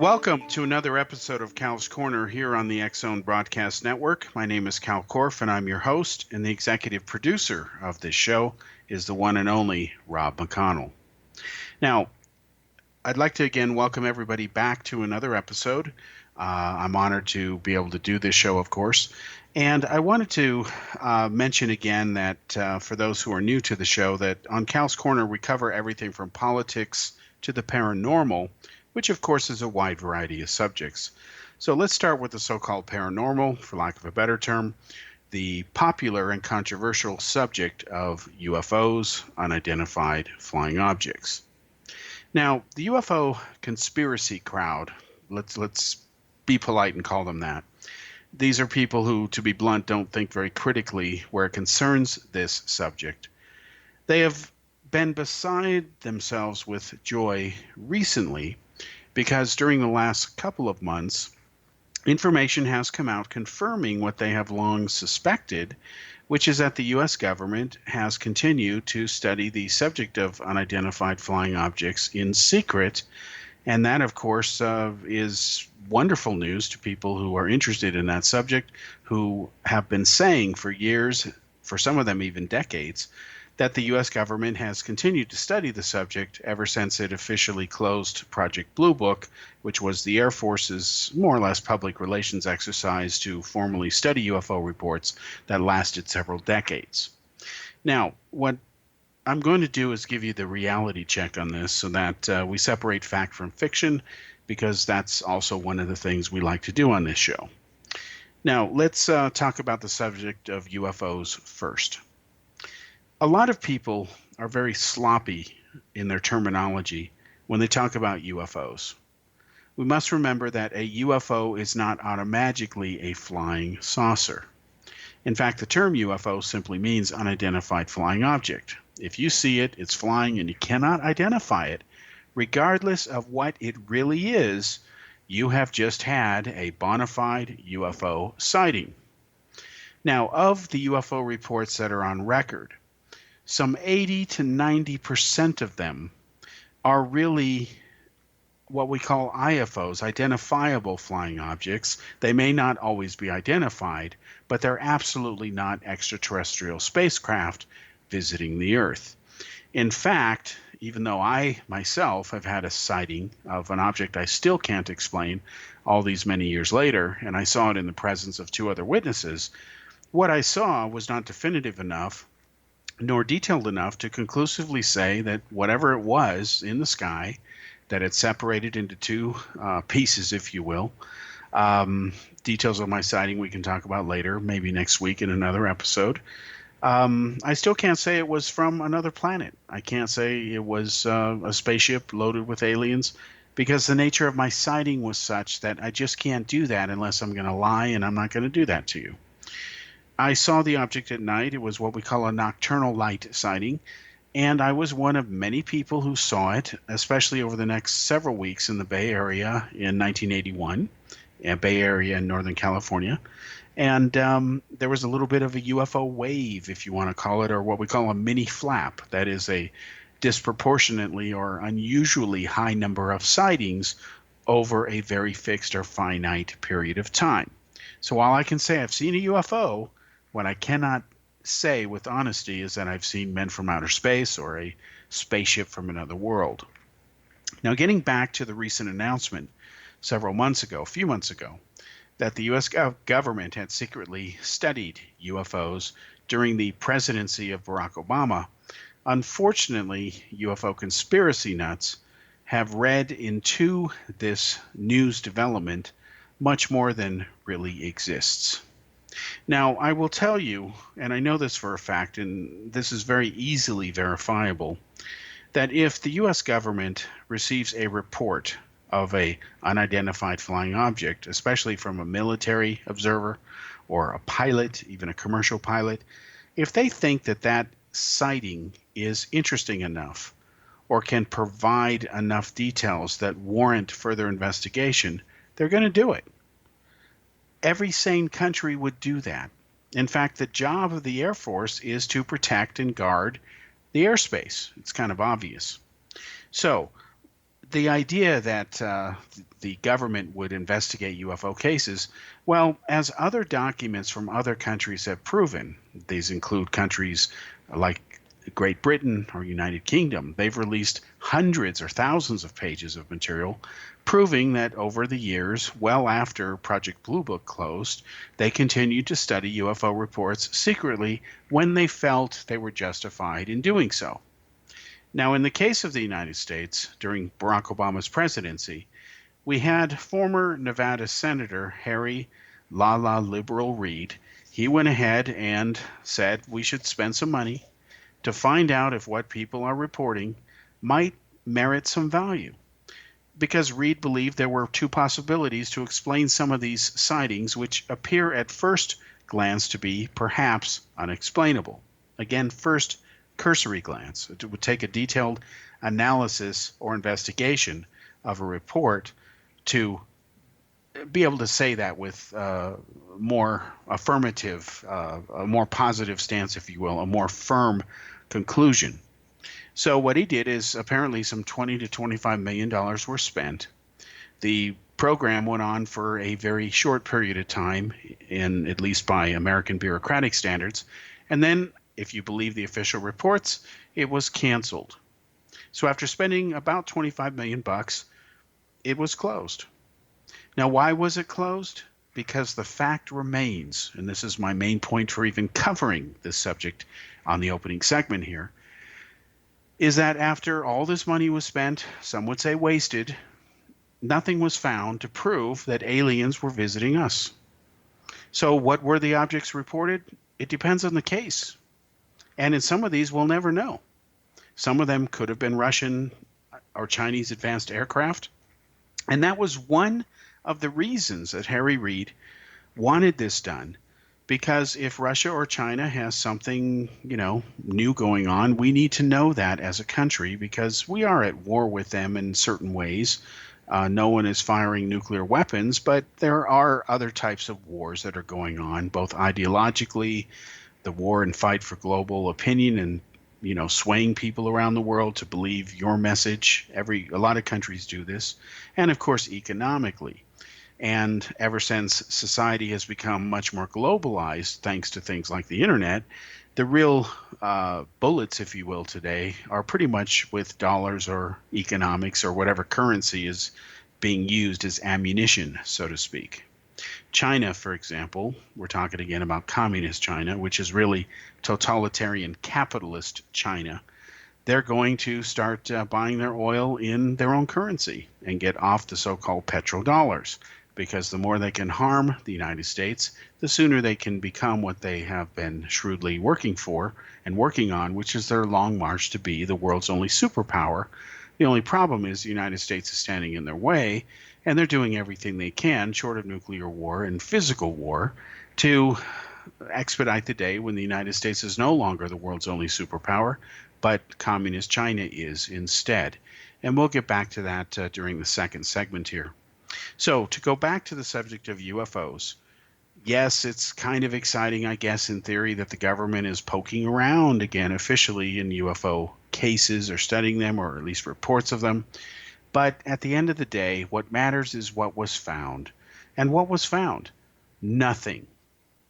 Welcome to another episode of Cal's Corner here on the X Zone Broadcast Network. My name is Kal Korff, and I'm your host, and the executive producer of this show is the one and only Rob McConnell. Now, I'd like to again welcome everybody back to another episode. I'm honored to be able to do this show, of course. And I wanted to mention again that for those who are new to the show, that on Cal's Corner, we cover everything from politics to the paranormal, which of course is a wide variety of subjects. So let's start with the so-called paranormal, for lack of a better term, the popular and controversial subject of UFOs, unidentified flying objects. Now, the UFO conspiracy crowd, let's be polite and call them that. These are people who, to be blunt, don't think very critically where it concerns this subject. They have been beside themselves with joy recently because during the last couple of months, information has come out confirming what they have long suspected, which is that the U.S. government has continued to study the subject of unidentified flying objects in secret. And that, of course, is wonderful news to people who are interested in that subject, who have been saying for years, for some of them even decades, that the U.S. government has continued to study the subject ever since it officially closed Project Blue Book, which was the Air Force's more or less public relations exercise to formally study UFO reports that lasted several decades. Now, what I'm going to do is give you the reality check on this so that we separate fact from fiction, because that's also one of the things we like to do on this show. Now, let's talk about the subject of UFOs first. A lot of people are very sloppy in their terminology when they talk about UFOs. We must remember that a UFO is not automatically a flying saucer. In fact, the term UFO simply means unidentified flying object. If you see it, it's flying, and you cannot identify it, regardless of what it really is, you have just had a bona fide UFO sighting. Now, of the UFO reports that are on record, some 80 to 90% of them are really what we call IFOs, identifiable flying objects. They may not always be identified, but they're absolutely not extraterrestrial spacecraft visiting the Earth. In fact, even though I myself have had a sighting of an object I still can't explain all these many years later, and I saw it in the presence of two other witnesses, what I saw was not definitive enough nor detailed enough to conclusively say that whatever it was in the sky, that it separated into two pieces, if you will. Details of my sighting we can talk about later, maybe next week in another episode. I still can't say it was from another planet. I can't say it was a spaceship loaded with aliens, because the nature of my sighting was such that I just can't do that unless I'm going to lie, and I'm not going to do that to you. I saw the object at night. It was what we call a nocturnal light sighting, and I was one of many people who saw it, especially over the next several weeks in the Bay Area in 1981, Bay Area in Northern California. And there was a little bit of a UFO wave, if you want to call it, or what we call a mini flap. That is a disproportionately or unusually high number of sightings over a very fixed or finite period of time. So while I can say I've seen a UFO, what I cannot say with honesty is that I've seen men from outer space or a spaceship from another world. Now, getting back to the recent announcement several months ago, a few months ago, that the U.S. government had secretly studied UFOs during the presidency of Barack Obama, unfortunately, UFO conspiracy nuts have read into this news development much more than really exists. Now, I will tell you, and I know this for a fact, and this is very easily verifiable, that if the U.S. government receives a report of a unidentified flying object, especially from a military observer or a pilot, even a commercial pilot, if they think that that sighting is interesting enough or can provide enough details that warrant further investigation, they're going to do it. Every sane country would do that. In fact, the job of the Air Force is to protect and guard the airspace. It's kind of obvious. So the idea that the government would investigate UFO cases. Well, as other documents from other countries have proven, these include countries like Great Britain or United Kingdom. They've released hundreds or thousands of pages of material proving that over the years, well after Project Blue Book closed, they continued to study UFO reports secretly when they felt they were justified in doing so. Now, in the case of the United States, during Barack Obama's presidency, we had former Nevada Senator Harry "La Liberal" Reid. He went ahead and said we should spend some money to find out if what people are reporting might merit some value. Because Reid believed there were two possibilities to explain some of these sightings, which appear at first glance to be perhaps unexplainable. Again, first cursory glance. It would take a detailed analysis or investigation of a report to be able to say that with more affirmative, a more positive stance, if you will, a more firm conclusion. So what he did is apparently some $20 to $25 million were spent. The program went on for a very short period of time, at least by American bureaucratic standards, and then, if you believe the official reports, it was canceled. So after spending about 25 million bucks, it was closed. Now, why was it closed? Because the fact remains, and this is my main point for even covering this subject on the opening segment here, is that after all this money was spent, some would say wasted, nothing was found to prove that aliens were visiting us. So what were the objects reported? It depends on the case. And in some of these, we'll never know. Some of them could have been Russian or Chinese advanced aircraft. And that was one of the reasons that Harry Reid wanted this done, because if Russia or China has something, new going on, we need to know that as a country, because we are at war with them in certain ways. No one is firing nuclear weapons, but there are other types of wars that are going on, both ideologically, the war and fight for global opinion and swaying people around the world to believe your message. A lot of countries do this, and of course economically. And ever since society has become much more globalized, thanks to things like the internet, the real bullets, if you will, today are pretty much with dollars or economics or whatever currency is being used as ammunition, so to speak. China, for example, we're talking again about communist China, which is really totalitarian capitalist China. They're going to start buying their oil in their own currency and get off the so-called petrodollars, because the more they can harm the United States, the sooner they can become what they have been shrewdly working for and working on, which is their long march to be the world's only superpower. The only problem is the United States is standing in their way, and they're doing everything they can, short of nuclear war and physical war, to expedite the day when the United States is no longer the world's only superpower, but communist China is instead. And we'll get back to that during the second segment here. So to go back to the subject of UFOs, yes, it's kind of exciting, I guess, in theory, that the government is poking around again officially in UFO cases or studying them, or at least reports of them. But at the end of the day, what matters is what was found. And what was found? Nothing.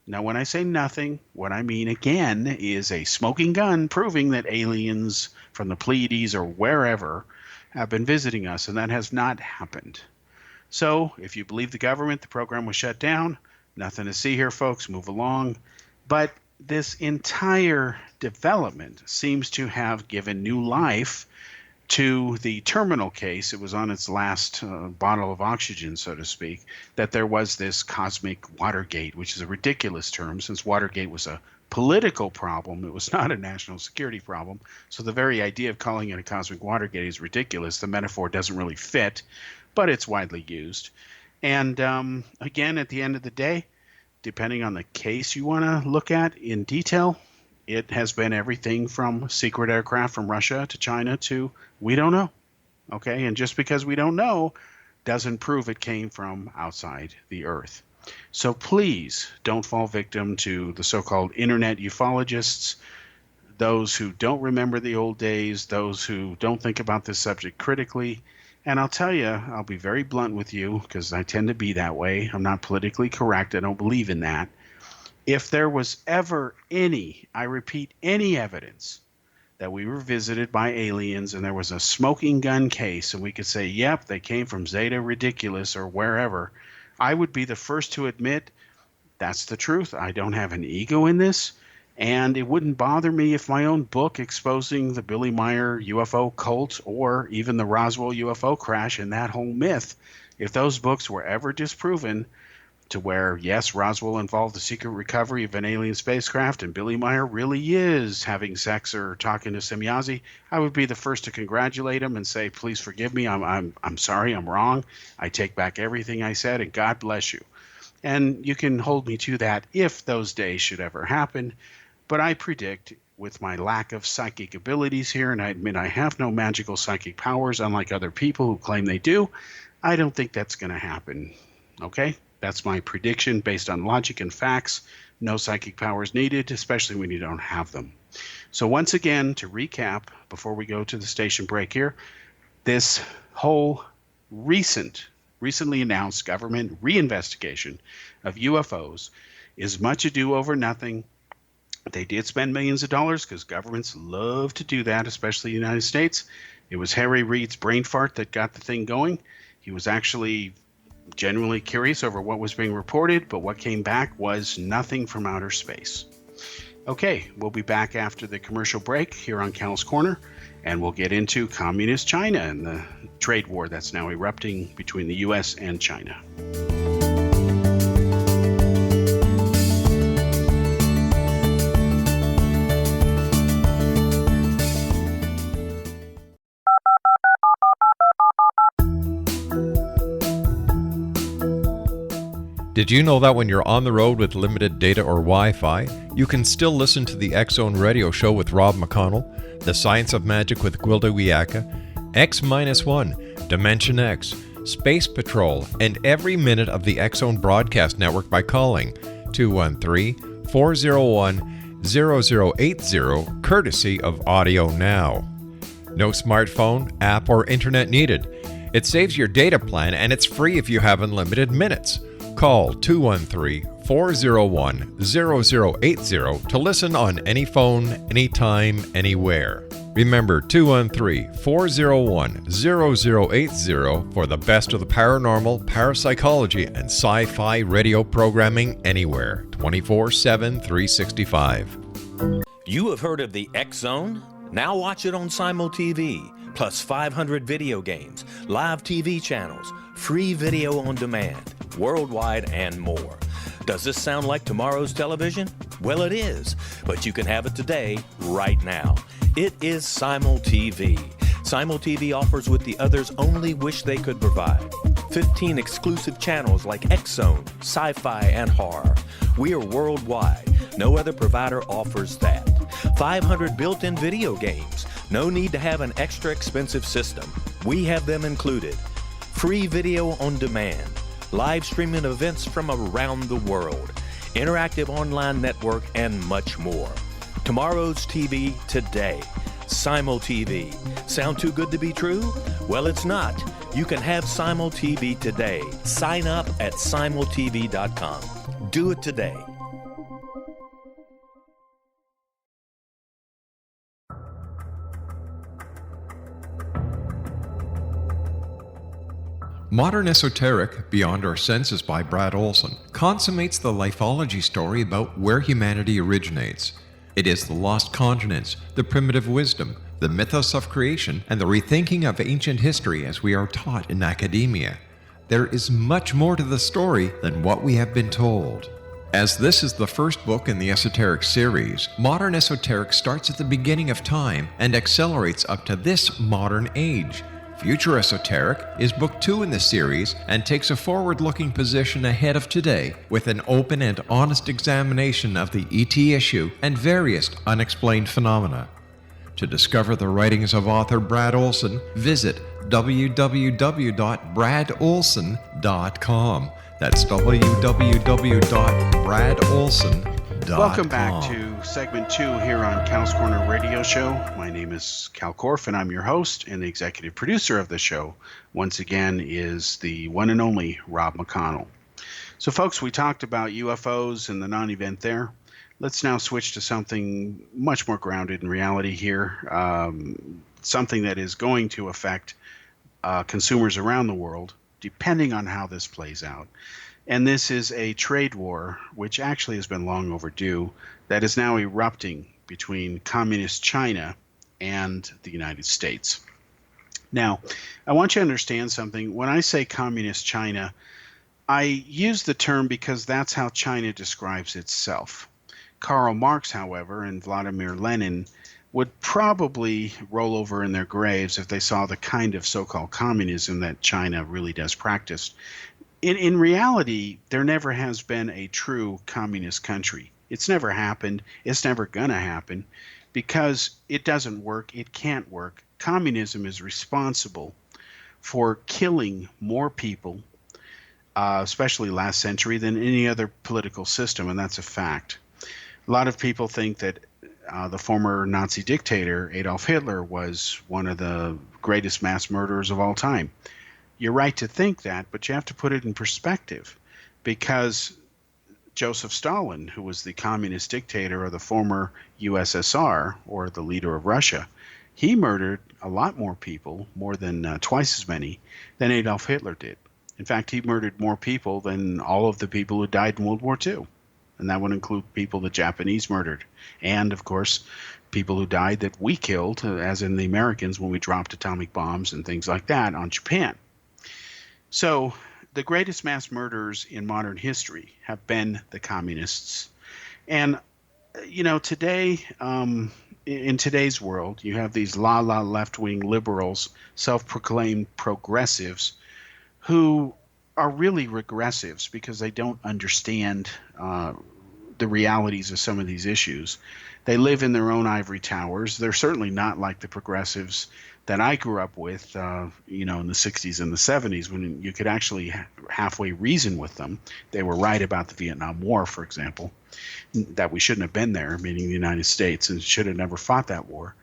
Now, when I say nothing, what I mean, again, is a smoking gun proving that aliens from the Pleiades or wherever have been visiting us, and that has not happened. So, if you believe the government, the program was shut down. Nothing to see here, folks. Move along. But this entire development seems to have given new life to the terminal case. It was on its last bottle of oxygen, so to speak, that there was this cosmic Watergate, which is a ridiculous term since Watergate was a political problem. It was not a national security problem. So the very idea of calling it a cosmic Watergate is ridiculous. The metaphor doesn't really fit, but it's widely used. And again, at the end of the day, depending on the case you want to look at in detail, it has been everything from secret aircraft from Russia to China to we don't know. Okay, and just because we don't know doesn't prove it came from outside the Earth. So please don't fall victim to the so-called internet ufologists, those who don't remember the old days, those who don't think about this subject critically. And I'll tell you, I'll be very blunt with you because I tend to be that way. I'm not politically correct. I don't believe in that. If there was ever any, I repeat, any evidence that we were visited by aliens and there was a smoking gun case and we could say, yep, they came from Zeta Ridiculous or wherever, I would be the first to admit that's the truth. I don't have an ego in this. And it wouldn't bother me if my own book exposing the Billy Meyer UFO cult or even the Roswell UFO crash and that whole myth, if those books were ever disproven to where, yes, Roswell involved the secret recovery of an alien spacecraft and Billy Meyer really is having sex or talking to Semyazi, I would be the first to congratulate him and say, please forgive me. I'm sorry. I'm wrong. I take back everything I said and God bless you. And you can hold me to that if those days should ever happen. But I predict, with my lack of psychic abilities here, and I admit I have no magical psychic powers, unlike other people who claim they do, I don't think that's going to happen. Okay? That's my prediction based on logic and facts. No psychic powers needed, especially when you don't have them. So once again, to recap, before we go to the station break here, this whole recently announced government reinvestigation of UFOs is much ado over nothing. They did spend millions of dollars because governments love to do that, especially the United States. It was Harry Reid's brain fart that got the thing going. He was actually genuinely curious over what was being reported, but what came back was nothing from outer space. Okay, we'll be back after the commercial break here on Kal's Corner, and we'll get into communist China and the trade war that's now erupting between the U.S. and China. Did you know that when you're on the road with limited data or Wi-Fi, you can still listen to the X-Zone Radio Show with Rob McConnell, The Science of Magic with Gwilda Wiyaka, X-1, Dimension X, Space Patrol, and every minute of the X-Zone Broadcast Network by calling 213-401-0080, courtesy of Audio Now. No smartphone, app, or internet needed. It saves your data plan and it's free if you have unlimited minutes. Call 213-401-0080 to listen on any phone, anytime, anywhere. Remember 213-401-0080 for the best of the paranormal, parapsychology, and sci-fi radio programming anywhere, 24/7, 365. You have heard of the X-Zone? Now watch it on Simul TV, plus 500 video games, live TV channels, free video on demand, worldwide, and more. Does this sound like tomorrow's television? Well, it is, but you can have it today, right now. It is Simul TV. Simul TV offers what the others only wish they could provide. 15 exclusive channels like X-Zone, Sci-Fi, and Horror. We are worldwide. No other provider offers that. 500 built-in video games. No need to have an extra expensive system. We have them included. Free video on demand. Live streaming events from around the world. Interactive online network, and much more. Tomorrow's TV today. Simul TV. Sound too good to be true? Well, it's not. You can have Simul TV today. Sign up at simultv.com. Do it today. Modern Esoteric, Beyond Our Senses by Brad Olson, consummates the lifology story about where humanity originates. It is the lost continents, the primitive wisdom, the mythos of creation, and the rethinking of ancient history as we are taught in academia. There is much more to the story than what we have been told. As this is the first book in the Esoteric series, Modern Esoteric starts at the beginning of time and accelerates up to this modern age. Future Esoteric is book 2 in the series and takes a forward-looking position ahead of today with an open and honest examination of the ET issue and various unexplained phenomena. To discover the writings of author Brad Olson, visit www.bradolson.com. That's www.bradolson.com. Welcome back to segment 2 here on Cal's Corner Radio Show. My name is Kal Korff, and I'm your host, and the executive producer of the show, once again, is the one and only Rob McConnell. So, folks, we talked about UFOs and the non-event there. Let's now switch to something much more grounded in reality here, something that is going to affect consumers around the world, depending on how this plays out. And this is a trade war, which actually has been long overdue, that is now erupting between communist China and the United States. Now, I want you to understand something. When I say communist China, I use the term because that's how China describes itself. Karl Marx, however, and Vladimir Lenin would probably roll over in their graves if they saw the kind of so-called communism that China really does practice. In reality, there never has been a true communist country. It's never happened. It's never going to happen because it doesn't work. It can't work. Communism is responsible for killing more people, especially last century, than any other political system, and that's a fact. A lot of people think that the former Nazi dictator Adolf Hitler was one of the greatest mass murderers of all time. You're right to think that, but you have to put it in perspective, because Joseph Stalin, who was the communist dictator of the former USSR, or the leader of Russia, he murdered a lot more people, more than twice as many, than Adolf Hitler did. In fact, he murdered more people than all of the people who died in World War II. And that would include people the Japanese murdered. And, of course, people who died that we killed, as in the Americans when we dropped atomic bombs and things like that on Japan. So the greatest mass murderers in modern history have been the communists. And, you know, today, in today's world, you have these left-wing liberals, self-proclaimed progressives, who are really regressives because they don't understand the realities of some of these issues. They live in their own ivory towers. They're certainly not like the progressives that I grew up with, in the 60s and the 70s, when you could actually halfway reason with them. They were right about the Vietnam War, for example, that we shouldn't have been there, meaning the United States, and should have never fought that war.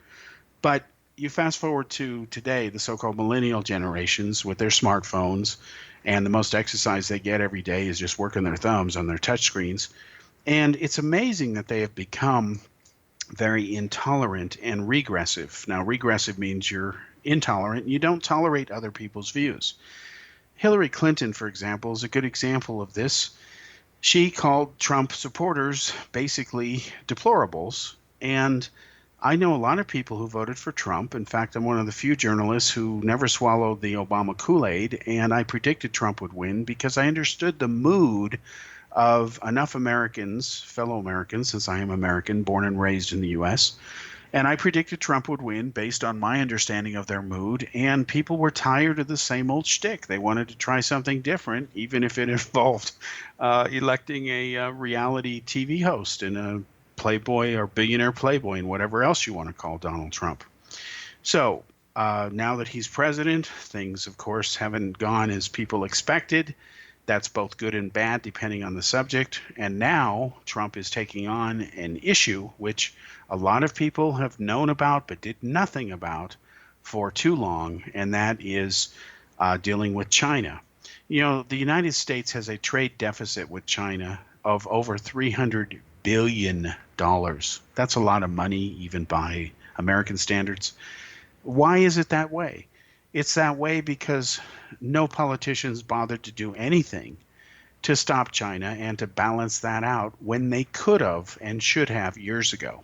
But you fast forward to today, the so-called millennial generations with their smartphones, and the most exercise they get every day is just working their thumbs on their touchscreens. And it's amazing that they have become very intolerant and regressive. Now, regressive means you're intolerant. You don't tolerate other people's views. Hillary Clinton, for example, is a good example of this. She called Trump supporters basically deplorables. And I know a lot of people who voted for Trump. In fact, I'm one of the few journalists who never swallowed the Obama Kool-Aid, and I predicted Trump would win because I understood the mood of enough Americans, fellow Americans, since I am American, born and raised in the U.S., and I predicted Trump would win based on my understanding of their mood, and people were tired of the same old shtick. They wanted to try something different, even if it involved electing a reality TV host and a playboy or billionaire playboy and whatever else you want to call Donald Trump. So now that he's president, things, of course, haven't gone as people expected. That's both good and bad, depending on the subject. And now Trump is taking on an issue which a lot of people have known about but did nothing about for too long, and that is dealing with China. You know, the United States has a trade deficit with China of over $300 billion. That's a lot of money, even by American standards. Why is it that way? It's that way because no politicians bothered to do anything to stop China and to balance that out when they could have and should have years ago.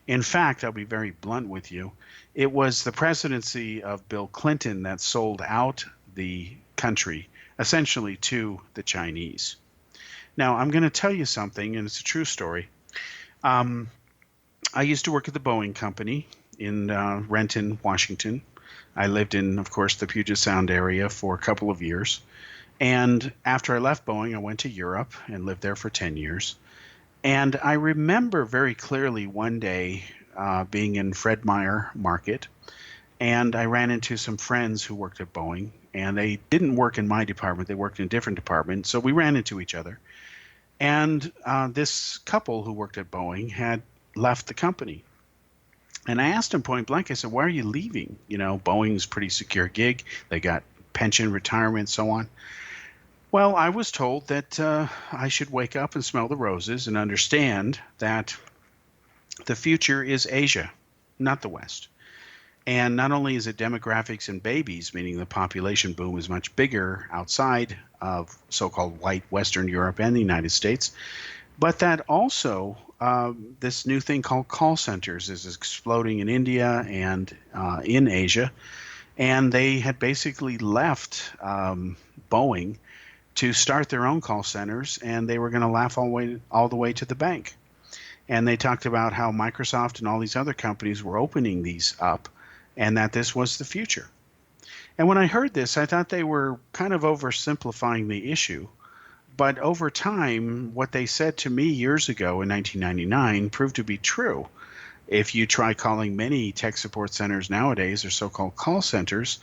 In fact, I'll be very blunt with you. It was the presidency of Bill Clinton that sold out the country essentially to the Chinese. Now, I'm going to tell you something, and it's a true story. I used to work at the Boeing Company in Renton, Washington. I lived in, of course, the Puget Sound area for a couple of years. And after I left Boeing, I went to Europe and lived there for 10 years. And I remember very clearly one day being in Fred Meyer Market, and I ran into some friends who worked at Boeing, and they didn't work in my department. They worked in a different department. So we ran into each other. And this couple who worked at Boeing had left the company. And I asked him point blank, I said, why are you leaving? You know, Boeing's a pretty secure gig. They got pension, retirement, so on. Well, I was told that I should wake up and smell the roses and understand that the future is Asia, not the West. And not only is it demographics and babies, meaning the population boom is much bigger outside of so-called white Western Europe and the United States, but that also this new thing called call centers is exploding in India and in Asia. And they had basically left Boeing to start their own call centers, and they were going to laugh all the way to the bank. And they talked about how Microsoft and all these other companies were opening these up, and that this was the future. And when I heard this, I thought they were kind of oversimplifying the issue. But over time, what they said to me years ago in 1999 proved to be true. If you try calling many tech support centers nowadays, or so-called call centers,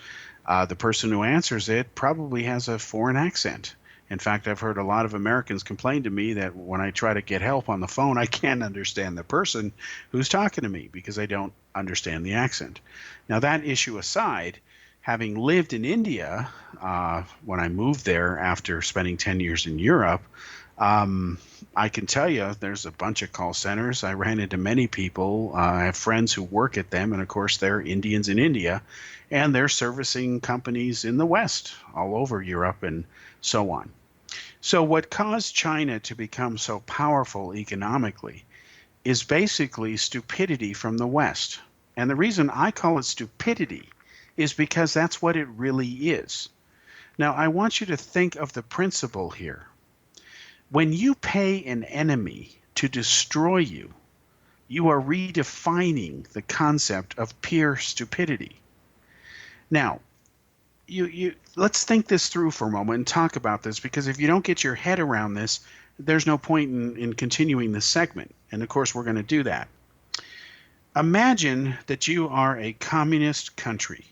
the person who answers it probably has a foreign accent. In fact, I've heard a lot of Americans complain to me that when I try to get help on the phone, I can't understand the person who's talking to me because I don't understand the accent. Now, that issue aside, having lived in India when I moved there after spending 10 years in Europe, I can tell you there's a bunch of call centers. I ran into many people. I have friends who work at them, and of course, they're Indians in India, and they're servicing companies in the West, all over Europe, and so on. So what caused China to become so powerful economically is basically stupidity from the West. And the reason I call it stupidity is because that's what it really is. Now, I want you to think of the principle here. When you pay an enemy to destroy you, you are redefining the concept of pure stupidity. Now, let's think this through for a moment and talk about this, because if you don't get your head around this, there's no point in continuing this segment. And of course, we're going to do that. Imagine that you are a communist country.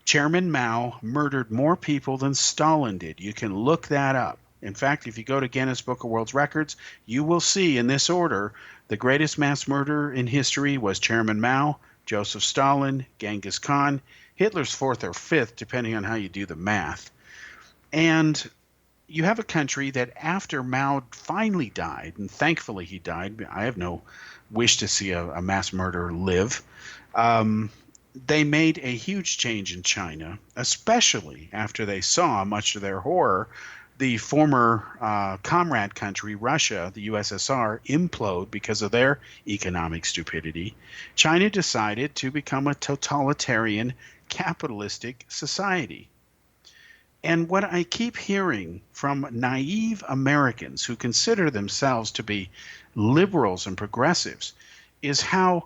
Chairman Mao murdered more people than Stalin did. You can look that up. In fact, if you go to Guinness Book of World Records, you will see in this order, the greatest mass murderer in history was Chairman Mao, Joseph Stalin, Genghis Khan, Hitler's fourth or fifth, depending on how you do the math. And you have a country that after Mao finally died, and thankfully he died, I have no wish to see a mass murderer live, they made a huge change in China, especially after they saw, much to their horror, the former comrade country, Russia, the USSR, implode because of their economic stupidity. China decided to become a totalitarian, capitalistic society. And what I keep hearing from naive Americans who consider themselves to be liberals and progressives is how,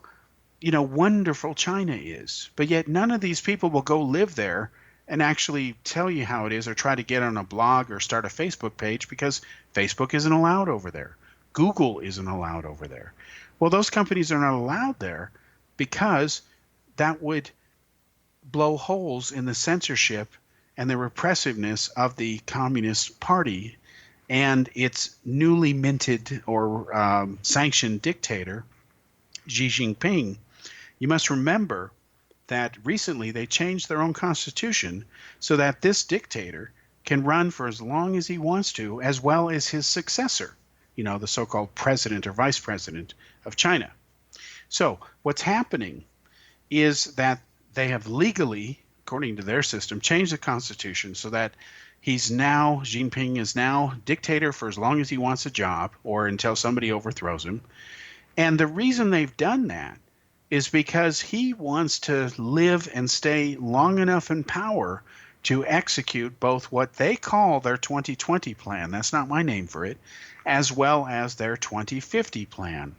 wonderful China is. But yet none of these people will go live there and actually tell you how it is, or try to get on a blog or start a Facebook page, because Facebook isn't allowed over there. Google isn't allowed over there. Well, those companies are not allowed there because that would blow holes in the censorship and the repressiveness of the Communist Party and its newly minted or sanctioned dictator, Xi Jinping. You must remember that recently they changed their own constitution so that this dictator can run for as long as he wants to, as well as his successor, the so-called president or vice president of China. So what's happening is that they have legally, according to their system, changed the constitution so that Xi Jinping is now dictator for as long as he wants a job, or until somebody overthrows him. And the reason they've done that is because he wants to live and stay long enough in power to execute both what they call their 2020 plan, that's not my name for it, as well as their 2050 plan.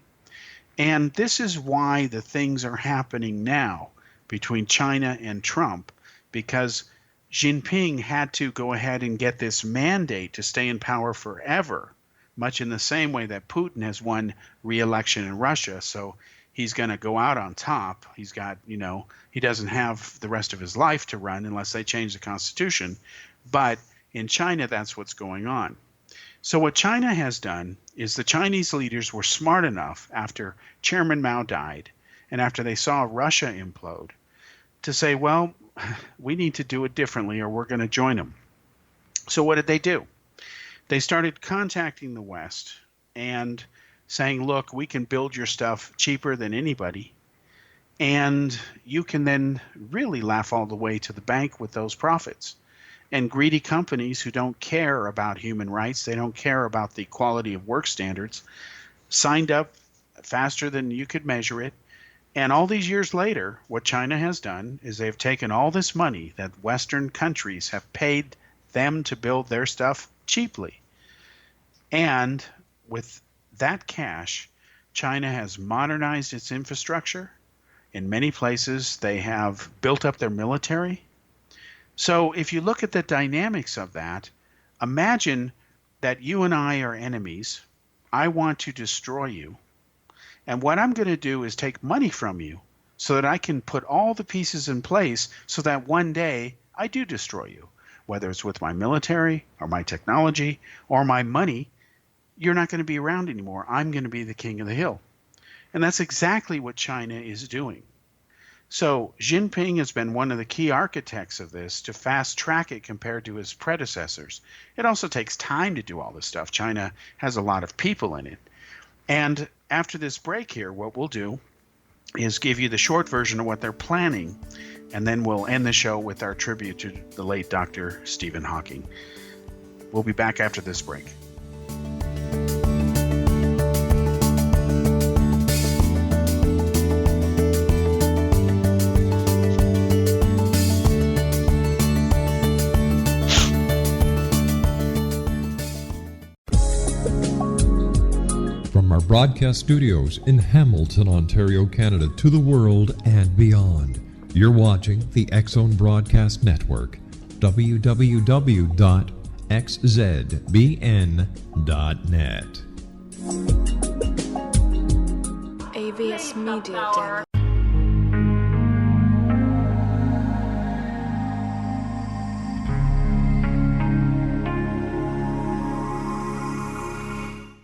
And this is why the things are happening now between China and Trump, because Jinping had to go ahead and get this mandate to stay in power forever, much in the same way that Putin has won re-election in Russia. So he's going to go out on top. He's got, he doesn't have the rest of his life to run unless they change the constitution. But in China, that's what's going on. So what China has done is the Chinese leaders were smart enough after Chairman Mao died and after they saw Russia implode to say, well, we need to do it differently or we're going to join them. So what did they do? They started contacting the West and saying, look, we can build your stuff cheaper than anybody. And you can then really laugh all the way to the bank with those profits. And greedy companies who don't care about human rights, they don't care about the quality of work standards, signed up faster than you could measure it. And all these years later, what China has done is they've taken all this money that Western countries have paid them to build their stuff cheaply. And with that cash, China has modernized its infrastructure. In many places, they have built up their military. So if you look at the dynamics of that, imagine that you and I are enemies. I want to destroy you. And what I'm going to do is take money from you so that I can put all the pieces in place so that one day I do destroy you. Whether it's with my military or my technology or my money, you're not going to be around anymore. I'm going to be the king of the hill. And that's exactly what China is doing. So Jinping has been one of the key architects of this to fast track it compared to his predecessors. It also takes time to do all this stuff. China has a lot of people in it. And after this break here, what we'll do is give you the short version of what they're planning, and then we'll end the show with our tribute to the late Dr. Stephen Hawking. We'll be back after this break. From our broadcast studios in Hamilton, Ontario, Canada, to the world and beyond, you're watching the X-Zone Broadcast Network, www.xzbn.net. AVS Media Den.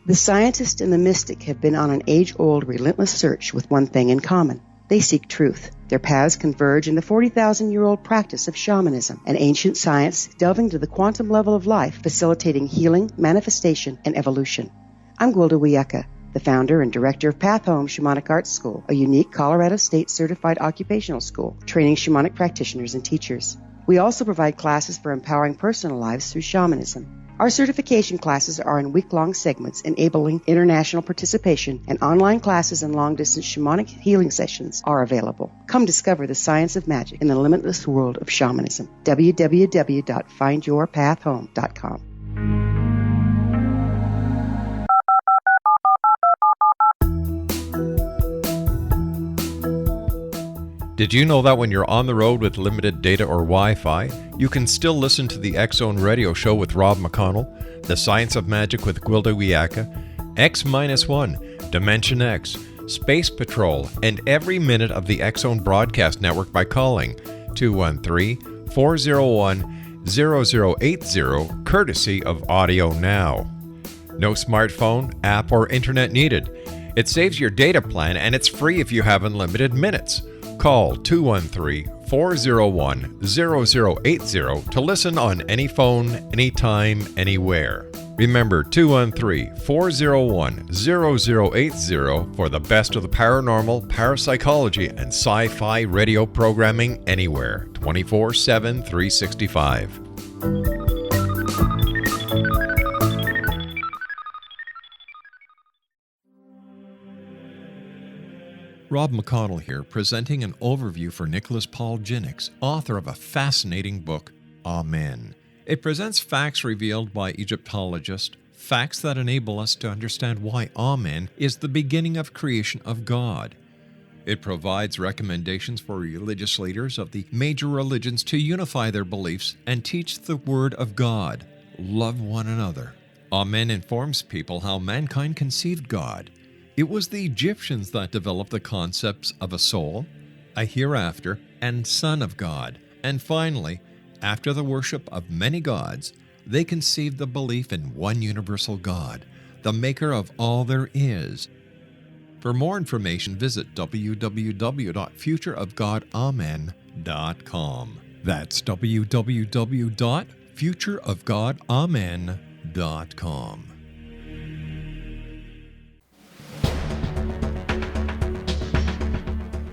The scientist and the mystic have been on an age-old, relentless search with one thing in common. They seek truth. Their paths converge in the 40,000-year-old practice of shamanism, an ancient science delving to the quantum level of life, facilitating healing, manifestation, and evolution. I'm Gwilda Wiyaka, the founder and director of Path Home Shamanic Arts School, a unique Colorado State certified occupational school training shamanic practitioners and teachers. We also provide classes for empowering personal lives through shamanism. Our certification classes are in week-long segments enabling international participation, and online classes and long-distance shamanic healing sessions are available. Come discover the science of magic in the limitless world of shamanism. www.findyourpathhome.com. Did you know that when you're on the road with limited data or Wi-Fi, you can still listen to the X-Zone Radio Show with Rob McConnell, The Science of Magic with Gwilda Wiyaka, X-1, Dimension X, Space Patrol, and every minute of the X-Zone Broadcast Network by calling 213-401-0080, courtesy of Audio Now. No smartphone, app, or internet needed. It saves your data plan and it's free if you have unlimited minutes. Call 213-401-0080 to listen on any phone, anytime, anywhere. Remember 213-401-0080 for the best of the paranormal, parapsychology, and sci-fi radio programming anywhere, 24/7, 365. Rob McConnell here, presenting an overview for Nicholas Paul Jennings, author of a fascinating book, Amen. It presents facts revealed by Egyptologists, facts that enable us to understand why Amen is the beginning of creation of God. It provides recommendations for religious leaders of the major religions to unify their beliefs and teach the Word of God. Love one another. Amen informs people how mankind conceived God. It was the Egyptians that developed the concepts of a soul, a hereafter, and Son of God. And finally, after the worship of many gods, They conceived the belief in one universal God, the maker of all there is. For more information, visit www.futureofgodamen.com. That's www.futureofgodamen.com.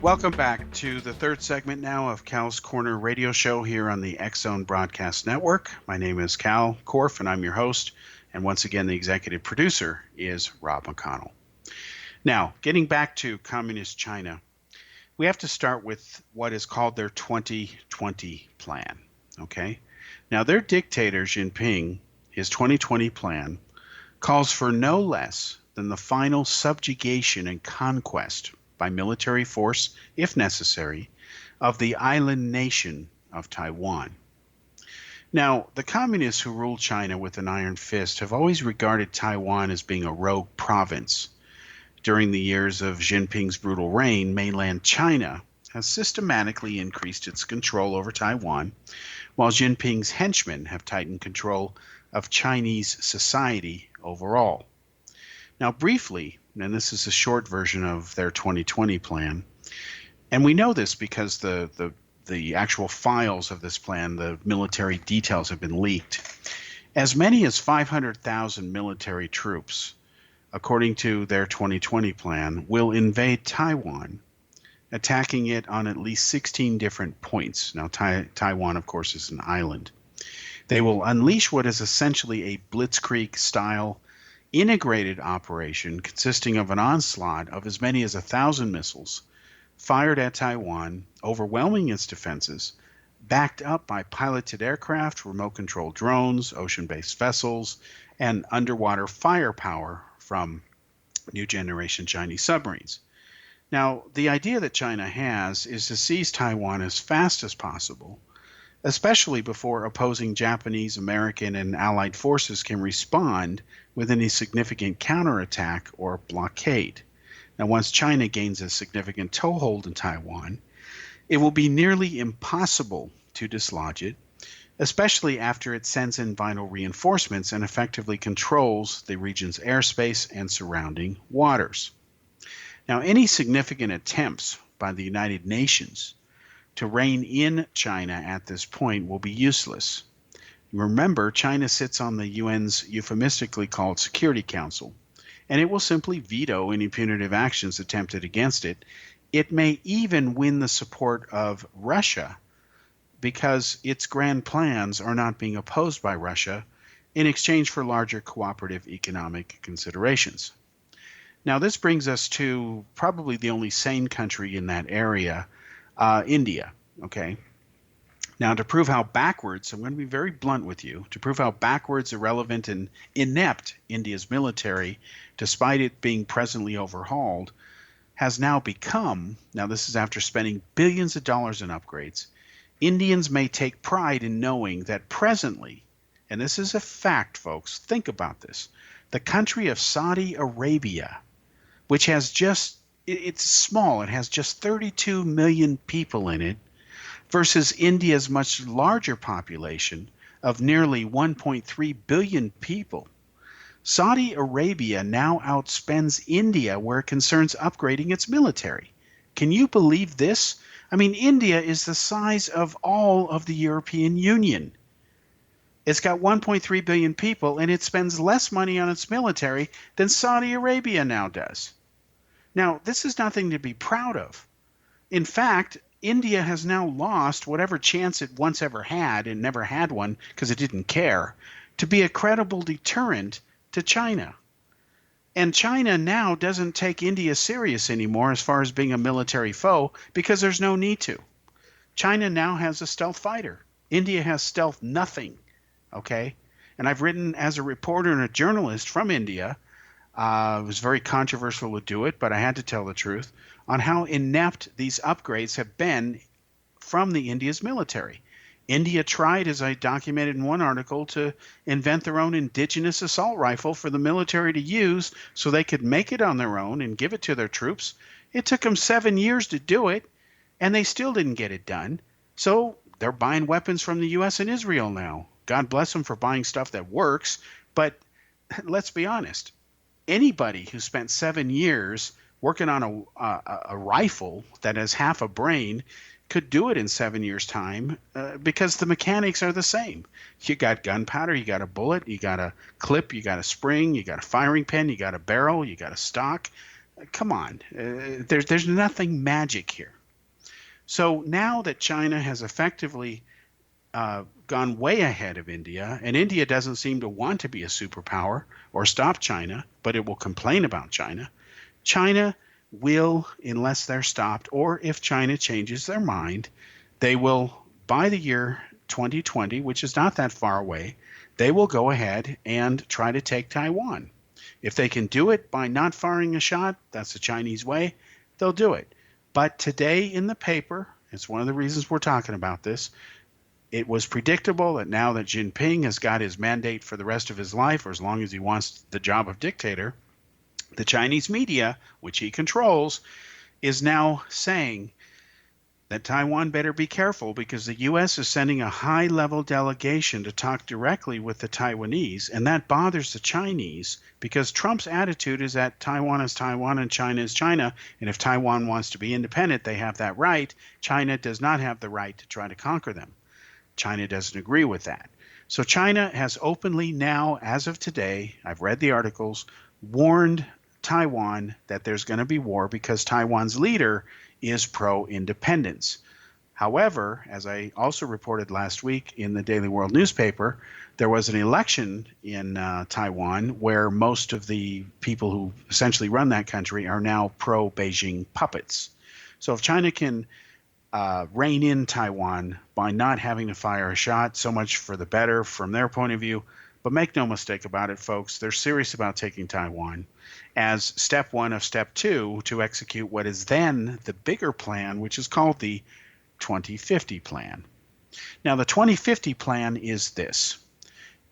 Welcome back to the third segment now of Kal's Corner radio show here on the X-Zone Broadcast Network. My name is Kal Korff, and I'm your host. And once again, the executive producer is Rob McConnell. Now, getting back to Communist China, we have to start with what is called their 2020 plan, okay? Now, their dictator, Jinping, his 2020 plan calls for no less than the final subjugation and conquest by military force, if necessary, of the island nation of Taiwan. Now, the communists who ruled China with an iron fist have always regarded Taiwan as being a rogue province. During the years of Jinping's brutal reign, mainland China has systematically increased its control over Taiwan, while Jinping's henchmen have tightened control of Chinese society overall. Now, briefly, and this is a short version of their 2020 plan, and we know this because the actual files of this plan, the military details have been leaked. As many as 500,000 military troops, according to their 2020 plan, will invade Taiwan, attacking it on at least 16 different points. Now, Taiwan, of course, is an island. They will unleash what is essentially a blitzkrieg-style integrated operation consisting of an onslaught of as many as 1,000 missiles fired at Taiwan, overwhelming its defenses, backed up by piloted aircraft, remote-controlled drones, ocean-based vessels, and underwater firepower from new generation Chinese submarines. Now, the idea that China has is to seize Taiwan as fast as possible, especially before opposing Japanese, American, and Allied forces can respond with any significant counterattack or blockade. Now, once China gains a significant toehold in Taiwan, it will be nearly impossible to dislodge it, especially after it sends in vital reinforcements and effectively controls the region's airspace and surrounding waters. Now, any significant attempts by the United Nations to rein in China at this point will be useless. Remember, China sits on the UN's euphemistically called Security Council, and it will simply veto any punitive actions attempted against it. It may even win the support of Russia because its grand plans are not being opposed by Russia in exchange for larger cooperative economic considerations. Now, this brings us to probably the only sane country in that area, India, okay? Now, to prove how backwards, I'm going to be very blunt with you, to prove how backwards, irrelevant, and inept India's military, despite it being presently overhauled, has now become, now this is after spending billions of dollars in upgrades, Indians may take pride in knowing that presently, and this is a fact, folks, think about this, the country of Saudi Arabia, which has just, it's small, it has just 32 million people in it, versus India's much larger population of nearly 1.3 billion people. Saudi Arabia now outspends India where it concerns upgrading its military. Can you believe this? I mean, India is the size of all of the European Union. It's got 1.3 billion people, and it spends less money on its military than Saudi Arabia now does. Now, this is nothing to be proud of. In fact, India has now lost whatever chance it once ever had, and never had one because it didn't care, to be a credible deterrent to China. And China now doesn't take India serious anymore as far as being a military foe because there's no need to. China now has a stealth fighter. India has stealth nothing, okay? And I've written as a reporter and a journalist from India. It was very controversial to do it, but I had to tell the truth on how inept these upgrades have been from the India's military. India tried, as I documented in one article, to invent their own indigenous assault rifle for the military to use so they could make it on their own and give it to their troops. It took them 7 years to do it, and they still didn't get it done. So they're buying weapons from the U.S. and Israel now. God bless them for buying stuff that works. But let's be honest. Anybody who spent 7 years working on a rifle that has half a brain could do it in 7 years' time because the mechanics are the same. You got gunpowder, you got a bullet, you got a clip, you got a spring, you got a firing pin, you got a barrel, you got a stock. Come on, there's nothing magic here. So now that China has effectively gone way ahead of India, and India doesn't seem to want to be a superpower or stop China, but it will complain about China. China will, unless they're stopped, or if China changes their mind, they will, by the year 2020, which is not that far away, they will go ahead and try to take Taiwan. If they can do it by not firing a shot, that's the Chinese way, they'll do it. But today in the paper, it's one of the reasons we're talking about this, it was predictable that now that Jinping has got his mandate for the rest of his life, or as long as he wants the job of dictator, the Chinese media, which he controls, is now saying that Taiwan better be careful because the U.S. is sending a high-level delegation to talk directly with the Taiwanese, and that bothers the Chinese because Trump's attitude is that Taiwan is Taiwan and China is China, and if Taiwan wants to be independent, they have that right. China does not have the right to try to conquer them. China doesn't agree with that. So China has openly now, as of today, I've read the articles, warned Taiwan that there's going to be war because Taiwan's leader is pro-independence. However, as I also reported last week in the Daily World newspaper, there was an election in Taiwan where most of the people who essentially run that country are now pro-Beijing puppets. So if China can rein in Taiwan by not having to fire a shot, so much for the better from their point of view. But make no mistake about it, folks, they're serious about taking Taiwan as step one of step two to execute what is then the bigger plan, which is called the 2050 plan. Now, the 2050 plan is this.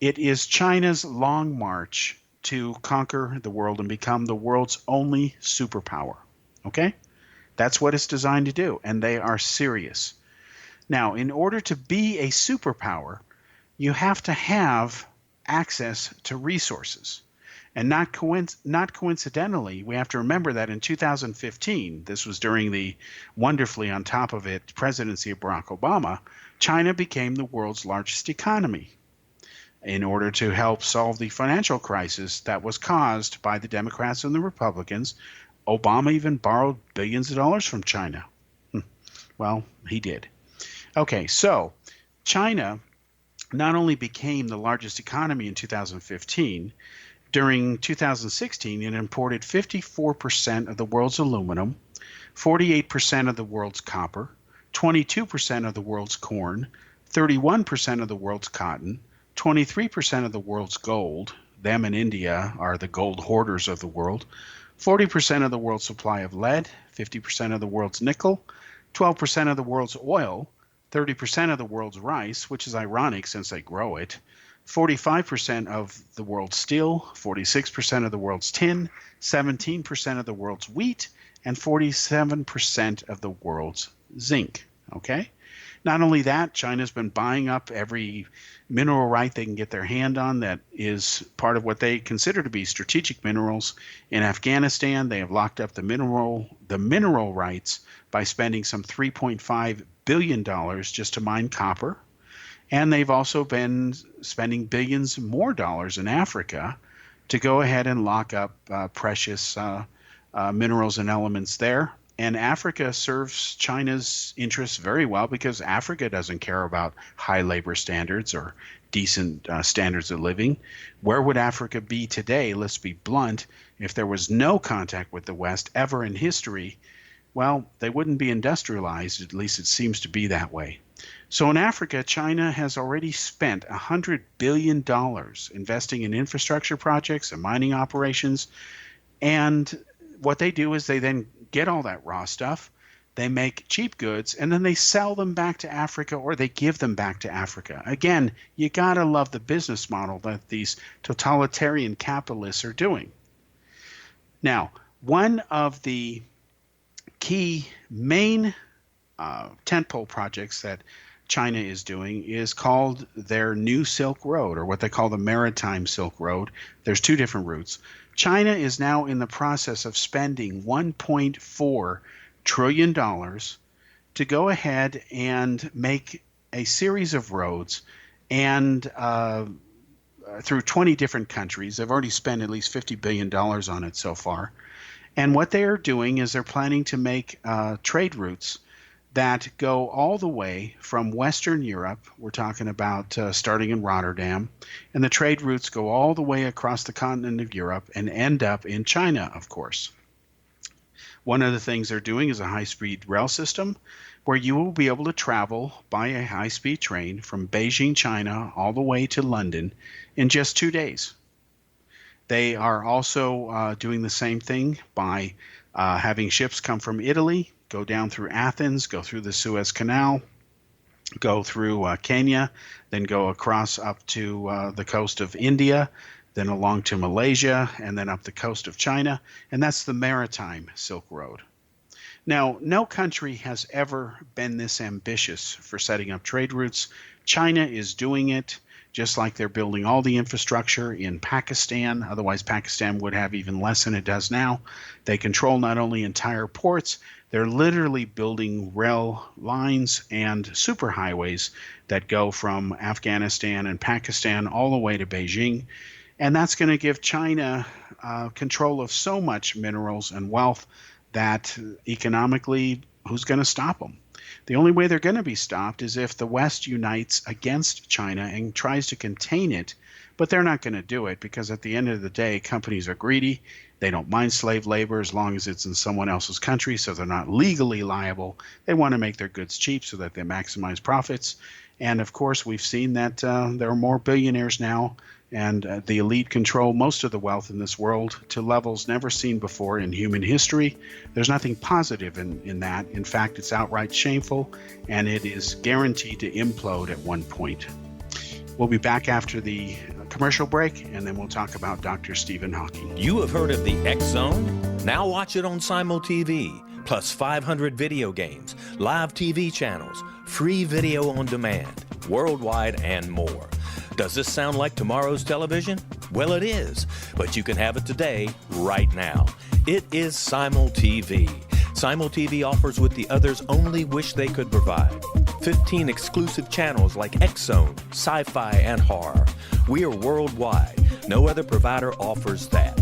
It is China's long march to conquer the world and become the world's only superpower. Okay? That's what it's designed to do, and they are serious. Now, in order to be a superpower, you have to have access to resources. And not coincidentally, we have to remember that in 2015, this was during the wonderfully on top of it presidency of Barack Obama, China became the world's largest economy in order to help solve the financial crisis that was caused by the Democrats and the Republicans. Obama even borrowed billions of dollars from China. Well, he did. Okay, so China not only became the largest economy in 2015, during 2016, it imported 54% of the world's aluminum, 48% of the world's copper, 22% of the world's corn, 31% of the world's cotton, 23% of the world's gold. Them and India are the gold hoarders of the world. 40% of the world's supply of lead, 50% of the world's nickel, 12% of the world's oil, 30% of the world's rice, which is ironic since they grow it, 45% of the world's steel, 46% of the world's tin, 17% of the world's wheat, and 47% of the world's zinc. Okay? Not only that, China's been buying up every mineral right they can get their hand on that is part of what they consider to be strategic minerals. In Afghanistan, they have locked up the mineral rights by spending some $3.5 billion just to mine copper. And they've also been spending billions more dollars in Africa to go ahead and lock up precious minerals and elements there. And Africa serves China's interests very well because Africa doesn't care about high labor standards or decent standards of living. Where would Africa be today, let's be blunt, if there was no contact with the West ever in history? Well, they wouldn't be industrialized, at least it seems to be that way. So in Africa, China has already spent $100 billion investing in infrastructure projects and mining operations. And what they do is they then get all that raw stuff, they make cheap goods, and then they sell them back to Africa or they give them back to Africa. Again, you gotta love the business model that these totalitarian capitalists are doing. Now, one of the key main tentpole projects that China is doing is called their New Silk Road, or what they call the Maritime Silk Road. There's two different routes. China is now in the process of spending $1.4 trillion to go ahead and make a series of roads and through 20 different countries. They've already spent at least $50 billion on it so far. And what they are doing is they're planning to make trade routes that go all the way from Western Europe. We're talking about starting in Rotterdam. And the trade routes go all the way across the continent of Europe and end up in China, of course. One of the things they're doing is a high-speed rail system where you will be able to travel by a high-speed train from Beijing, China, all the way to London in just 2 days. They are also doing the same thing by having ships come from Italy, go down through Athens, go through the Suez Canal, go through Kenya, then go across up to the coast of India, then along to Malaysia, and then up the coast of China. And that's the Maritime Silk Road. Now, no country has ever been this ambitious for setting up trade routes. China is doing it, just like they're building all the infrastructure in Pakistan. Otherwise, Pakistan would have even less than it does now. They control not only entire ports, they're literally building rail lines and superhighways that go from Afghanistan and Pakistan all the way to Beijing. And that's going to give China control of so much minerals and wealth that economically, who's going to stop them? The only way they're going to be stopped is if the West unites against China and tries to contain it, but they're not going to do it because at the end of the day, companies are greedy. They don't mind slave labor as long as it's in someone else's country, so they're not legally liable. They want to make their goods cheap so that they maximize profits. And of course, we've seen that there are more billionaires now, and the elite control most of the wealth in this world to levels never seen before in human history. There's nothing positive in that. In fact, it's outright shameful, and it is guaranteed to implode at one point. We'll be back after the commercial break, and then we'll talk about Dr. Stephen Hawking. You have heard of the X Zone? Now watch it on Simul TV, plus 500 video games, live TV channels, free video on demand, worldwide, and more. Does this sound like tomorrow's television? Well, it is, but you can have it today, right now. It is Simul TV. Simul TV offers what the others only wish they could provide. 15 exclusive channels like X Zone, sci-fi, and horror. We are worldwide. No other provider offers that.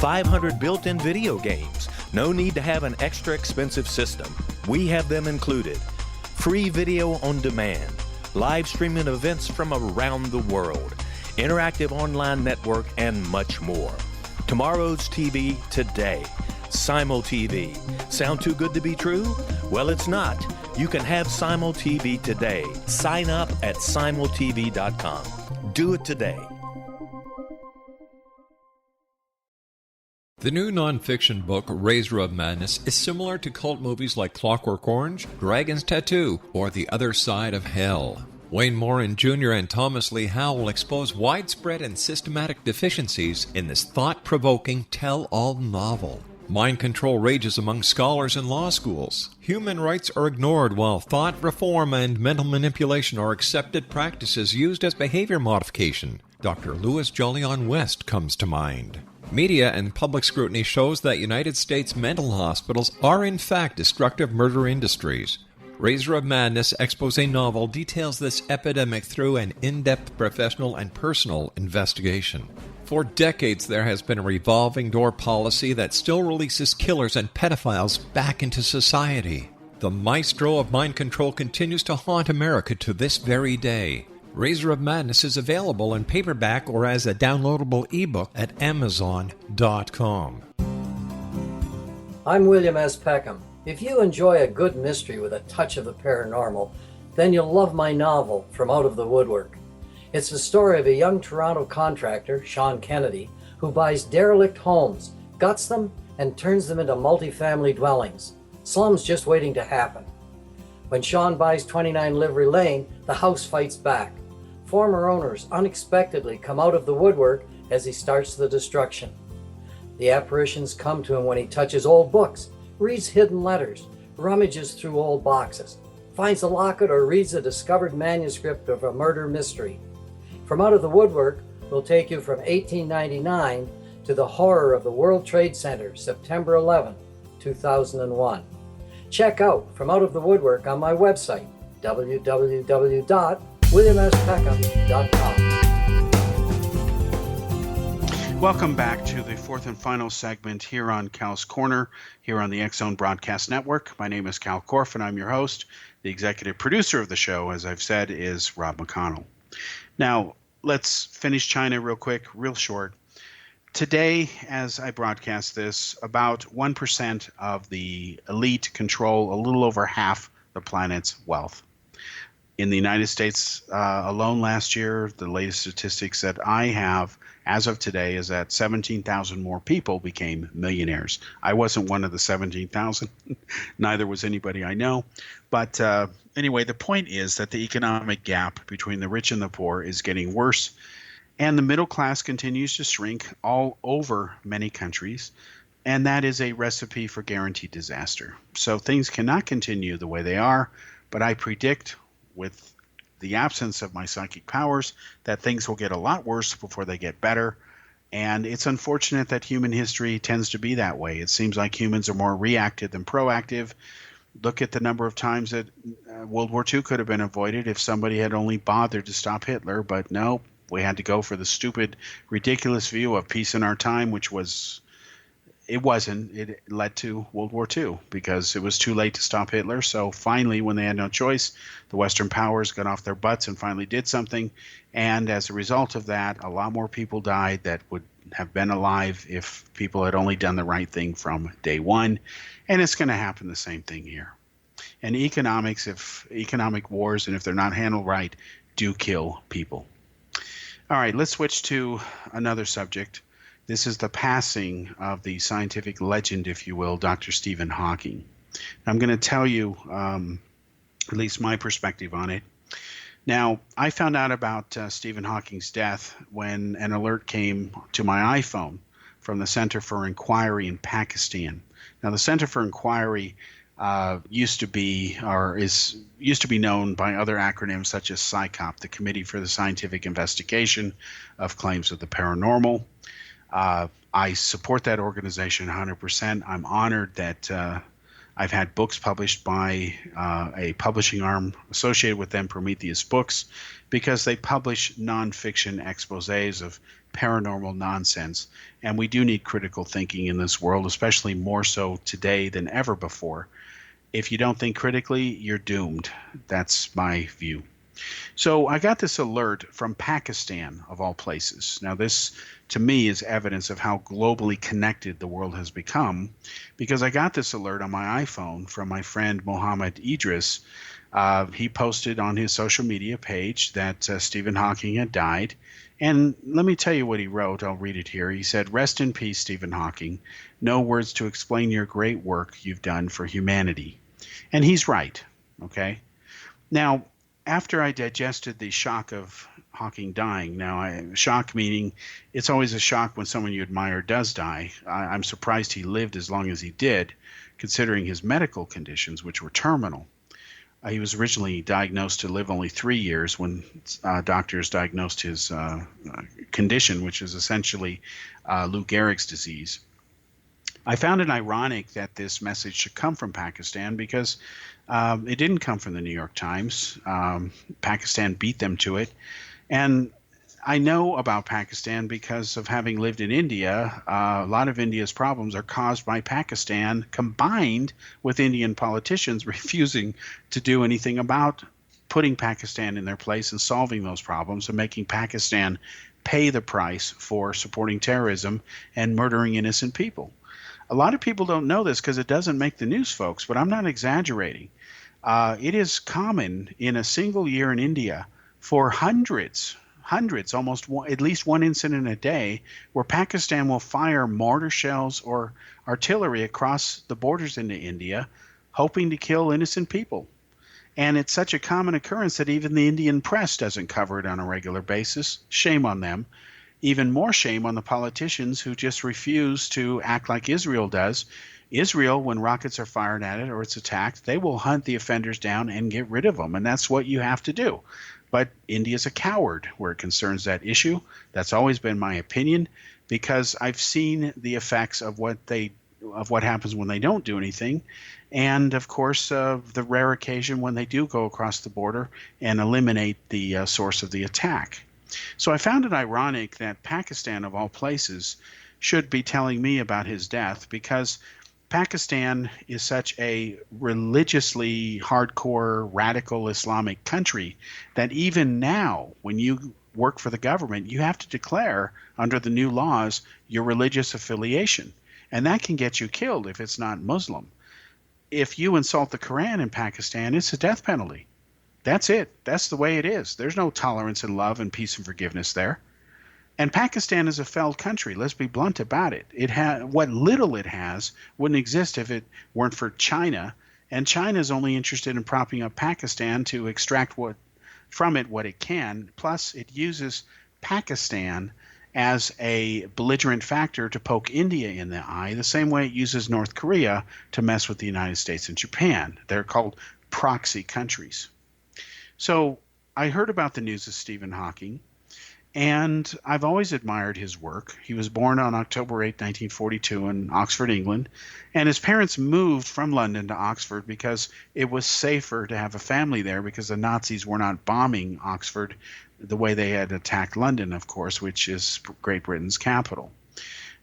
500 built-in video games. No need to have an extra expensive system. We have them included. Free video on demand. Live streaming events from around the world. Interactive online network, and much more. Tomorrow's TV today. Simul TV. Sound too good to be true? Well, it's not. You can have Simul TV today. Sign up at simultv.com. Do it today. The new nonfiction book, Razor of Madness, is similar to cult movies like Clockwork Orange, Dragon's Tattoo, or The Other Side of Hell. Wayne Morin Jr. and Thomas Lee Howell expose widespread and systematic deficiencies in this thought-provoking tell-all novel. Mind control rages among scholars in law schools. Human rights are ignored while thought reform and mental manipulation are accepted practices used as behavior modification. Dr. Louis Jolyon West comes to mind. Media and public scrutiny shows that United States mental hospitals are in fact destructive murder industries. Razor of Madness expose novel details this epidemic through an in-depth professional and personal investigation. For decades, there has been a revolving door policy that still releases killers and pedophiles back into society. The maestro of mind control continues to haunt America to this very day. Razor of Madness is available in paperback or as a downloadable ebook at Amazon.com. I'm William S. Peckham. If you enjoy a good mystery with a touch of the paranormal, then you'll love my novel, From Out of the Woodwork. It's the story of a young Toronto contractor, Sean Kennedy, who buys derelict homes, guts them, and turns them into multifamily dwellings. Slums just waiting to happen. When Sean buys 29 Livery Lane, the house fights back. Former owners unexpectedly come out of the woodwork as he starts the destruction. The apparitions come to him when he touches old books, reads hidden letters, rummages through old boxes. finds a locket or reads a discovered manuscript of a murder mystery. From Out of the Woodwork will take you from 1899 to the horror of the World Trade Center, September 11, 2001. Check out From Out of the Woodwork on my website, www.williamspeckham.com. Welcome back to the fourth and final segment here on Kal's Corner, here on the X-Zone Broadcast Network. My name is Kal Korff, and I'm your host. The executive producer of the show, as I've said, is Rob McConnell. Now, let's finish China real quick, real short. Today, as I broadcast this, about 1% of the elite control a little over half the planet's wealth. In the United States alone last year, the latest statistics that I have as of today is that 17,000 more people became millionaires. I wasn't one of the 17,000. Neither was anybody I know. But anyway, the point is that the economic gap between the rich and the poor is getting worse. And the middle class continues to shrink all over many countries. And that is a recipe for guaranteed disaster. So things cannot continue the way they are. But I predict, with the absence of my psychic powers, that things will get a lot worse before they get better. And it's unfortunate that human history tends to be that way. It seems like humans are more reactive than proactive. Look at the number of times that World War II could have been avoided if somebody had only bothered to stop Hitler. But no, we had to go for the stupid, ridiculous view of peace in our time, which was, it wasn't. It led to World War II because it was too late to stop Hitler. So finally, when they had no choice, the Western powers got off their butts and finally did something. And as a result of that, a lot more people died that would have been alive if people had only done the right thing from day one. And it's going to happen the same thing here. And economics, if economic wars, and if they're not handled right, do kill people. All right, let's switch to another subject. This is the passing of the scientific legend, if you will, Dr. Stephen Hawking. I'm going to tell you at least my perspective on it. Now, I found out about Stephen Hawking's death when an alert came to my iPhone from the Center for Inquiry in Pakistan. Now, the Center for Inquiry used to be known by other acronyms such as CSICOP, the Committee for the Scientific Investigation of Claims of the Paranormal. I support that organization 100%. I'm honored that I've had books published by a publishing arm associated with them, Prometheus Books, because they publish nonfiction exposés of paranormal nonsense. And we do need critical thinking in this world, especially more so today than ever before. If you don't think critically, you're doomed. That's my view. So I got this alert from Pakistan, of all places. Now this, to me, is evidence of how globally connected the world has become, because I got this alert on my iPhone from my friend Mohammed Idris. He posted on his social media page that Stephen Hawking had died. And let me tell you what he wrote. I'll read it here. He said, "Rest in peace, Stephen Hawking. No words to explain your great work you've done for humanity." And he's right, okay? Now, after I digested the shock of Hawking dying, shock meaning it's always a shock when someone you admire does die. I'm surprised he lived as long as he did, considering his medical conditions, which were terminal. He was originally diagnosed to live only 3 years when doctors diagnosed his condition, which is essentially Lou Gehrig's disease. I found it ironic that this message should come from Pakistan because it didn't come from the New York Times. Pakistan beat them to it. And I know about Pakistan because of having lived in India. A lot of India's problems are caused by Pakistan, combined with Indian politicians refusing to do anything about putting Pakistan in their place and solving those problems and making Pakistan pay the price for supporting terrorism and murdering innocent people. A lot of people don't know this because it doesn't make the news, folks, but I'm not exaggerating. It is common in a single year in India for hundreds, at least one incident a day, where Pakistan will fire mortar shells or artillery across the borders into India, hoping to kill innocent people. And it's such a common occurrence that even the Indian press doesn't cover it on a regular basis. Shame on them. Even more shame on the politicians who just refuse to act like Israel does. Israel, when rockets are fired at it or it's attacked, they will hunt the offenders down and get rid of them. And that's what you have to do. But India's a coward where it concerns that issue. That's always been my opinion, because I've seen the effects of what happens when they don't do anything. And of course, the rare occasion when they do go across the border and eliminate the source of the attack. So I found it ironic that Pakistan, of all places, should be telling me about his death, because Pakistan is such a religiously hardcore, radical Islamic country that even now, when you work for the government, you have to declare under the new laws your religious affiliation. And that can get you killed if it's not Muslim. If you insult the Quran in Pakistan, it's a death penalty. That's it. That's the way it is. There's no tolerance and love and peace and forgiveness there. And Pakistan is a failed country. Let's be blunt about it. What little it has wouldn't exist if it weren't for China. And China is only interested in propping up Pakistan to extract from it what it can. Plus, it uses Pakistan as a belligerent factor to poke India in the eye, the same way it uses North Korea to mess with the United States and Japan. They're called proxy countries. So I heard about the news of Stephen Hawking, and I've always admired his work. He was born on October 8, 1942 in Oxford, England, and his parents moved from London to Oxford because it was safer to have a family there, because the Nazis were not bombing Oxford the way they had attacked London, of course, which is Great Britain's capital.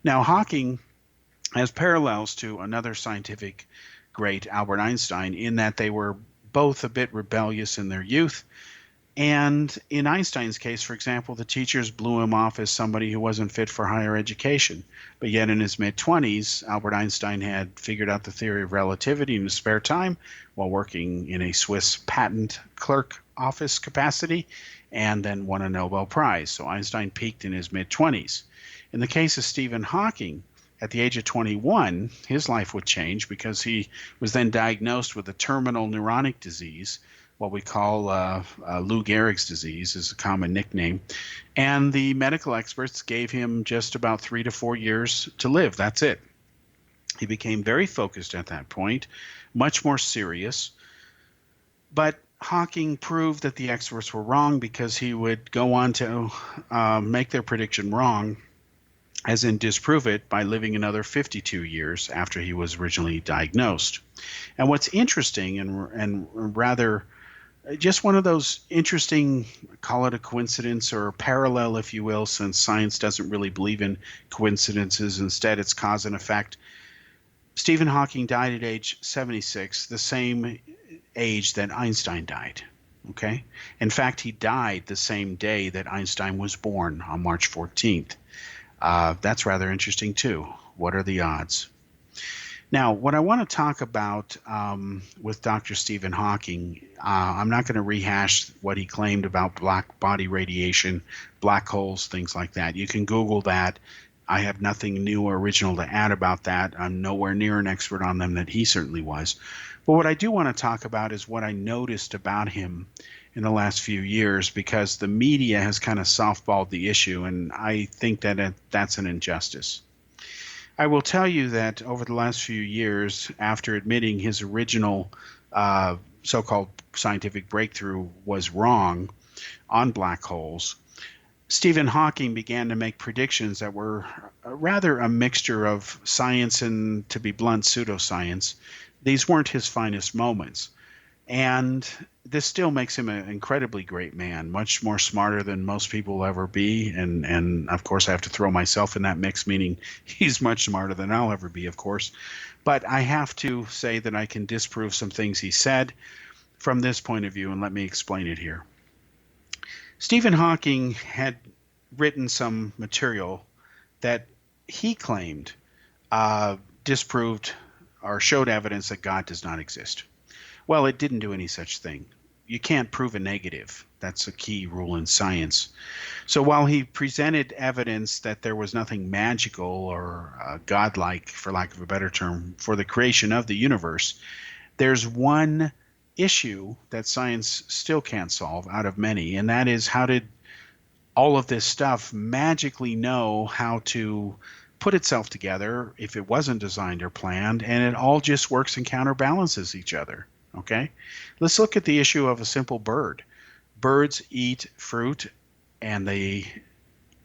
Now, Hawking has parallels to another scientific great, Albert Einstein, in that they were both a bit rebellious in their youth. And in Einstein's case, for example, the teachers blew him off as somebody who wasn't fit for higher education. But yet in his mid-20s, Albert Einstein had figured out the theory of relativity in his spare time while working in a Swiss patent clerk office capacity, and then won a Nobel Prize. So Einstein peaked in his mid-20s. In the case of Stephen Hawking, at the age of 21, his life would change, because he was then diagnosed with a terminal neuronic disease, what we call Lou Gehrig's disease is a common nickname. And the medical experts gave him just about 3 to 4 years to live. That's it. He became very focused at that point, much more serious. But Hawking proved that the experts were wrong, because he would go on to make their prediction wrong, as in disprove it, by living another 52 years after he was originally diagnosed. And what's interesting and rather just one of those interesting, call it a coincidence or a parallel, if you will, since science doesn't really believe in coincidences. Instead, it's cause and effect. Stephen Hawking died at age 76, the same age that Einstein died. Okay? In fact, he died the same day that Einstein was born, on March 14th. That's rather interesting, too. What are the odds? Now, what I want to talk about with Dr. Stephen Hawking, I'm not going to rehash what he claimed about black body radiation, black holes, things like that. You can Google that. I have nothing new or original to add about that. I'm nowhere near an expert on them that he certainly was. But what I do want to talk about is what I noticed about him in the last few years, because the media has kind of softballed the issue, and I think that that's an injustice. I will tell you that over the last few years, after admitting his original so-called scientific breakthrough was wrong on black holes, Stephen Hawking began to make predictions that were rather a mixture of science and, to be blunt, pseudoscience. These weren't his finest moments. And this still makes him an incredibly great man, much more smarter than most people will ever be. And of course, I have to throw myself in that mix, meaning he's much smarter than I'll ever be, of course. But I have to say that I can disprove some things he said from this point of view, and let me explain it here. Stephen Hawking had written some material that he claimed disproved or showed evidence that God does not exist. Well, it didn't do any such thing. You can't prove a negative. That's a key rule in science. So while he presented evidence that there was nothing magical or godlike, for lack of a better term, for the creation of the universe, there's one issue that science still can't solve out of many, and that is, how did all of this stuff magically know how to put itself together if it wasn't designed or planned, and it all just works and counterbalances each other. Okay? Let's look at the issue of a simple bird. Birds eat fruit and they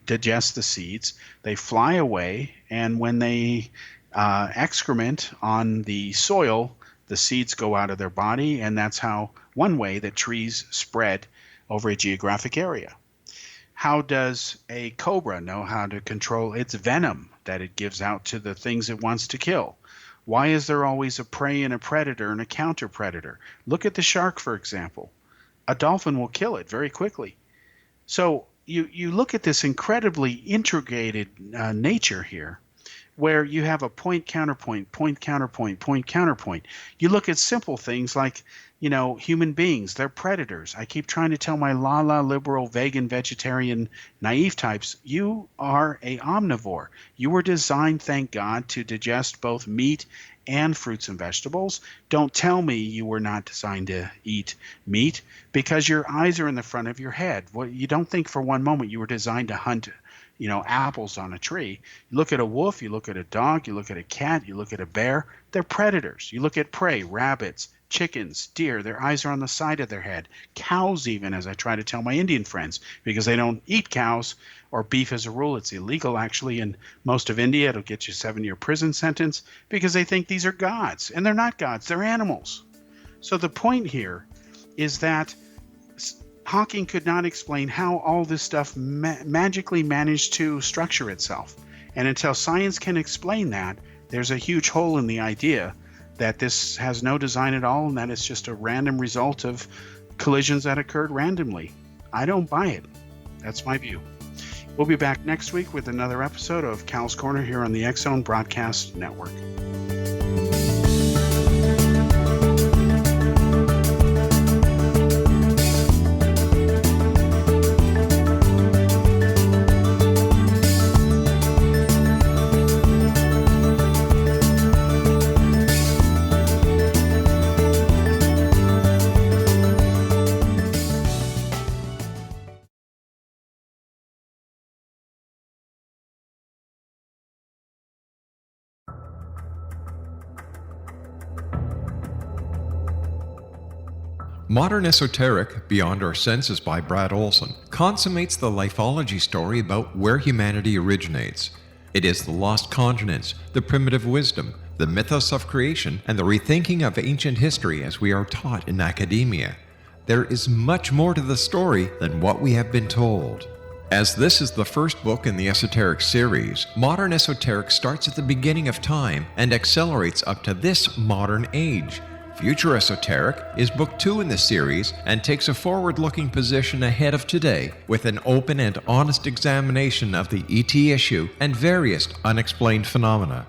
digest the seeds. They fly away, and when they excrement on the soil, the seeds go out of their body, and that's how one way that trees spread over a geographic area. How does a cobra know how to control its venom that it gives out to the things it wants to kill? Why is there always a prey and a predator and a counter predator? Look at the shark, for example. A dolphin will kill it very quickly. So you look at this incredibly integrated nature here, where you have a point, counterpoint, point, counterpoint, point, counterpoint. You look at simple things like, human beings, they're predators. I keep trying to tell my liberal, vegan, vegetarian, naive types, you are a omnivore. You were designed, thank God, to digest both meat and fruits and vegetables. Don't tell me you were not designed to eat meat, because your eyes are in the front of your head. Well, you don't think for one moment you were designed to hunt apples on a tree. You look at a wolf, you look at a dog, you look at a cat, you look at a bear, they're predators. You look at prey, rabbits, chickens, deer, their eyes are on the side of their head. Cows even, as I try to tell my Indian friends, because they don't eat cows or beef as a rule. It's illegal actually in most of India. It'll get you a 7-year prison sentence because they think these are gods, and they're not gods, they're animals. So the point here is that Hawking could not explain how all this stuff magically managed to structure itself. And until science can explain that, there's a huge hole in the idea that this has no design at all and that it's just a random result of collisions that occurred randomly. I don't buy it. That's my view. We'll be back next week with another episode of Kal's Corner here on the X-Zone Broadcast Network. Modern Esoteric, Beyond Our Senses by Brad Olson, consummates the lifeology story about where humanity originates. It is the lost continents, the primitive wisdom, the mythos of creation, and the rethinking of ancient history as we are taught in academia. There is much more to the story than what we have been told. As this is the first book in the Esoteric series, Modern Esoteric starts at the beginning of time and accelerates up to this modern age. Future Esoteric is book 2 in the series and takes a forward-looking position ahead of today with an open and honest examination of the ET issue and various unexplained phenomena.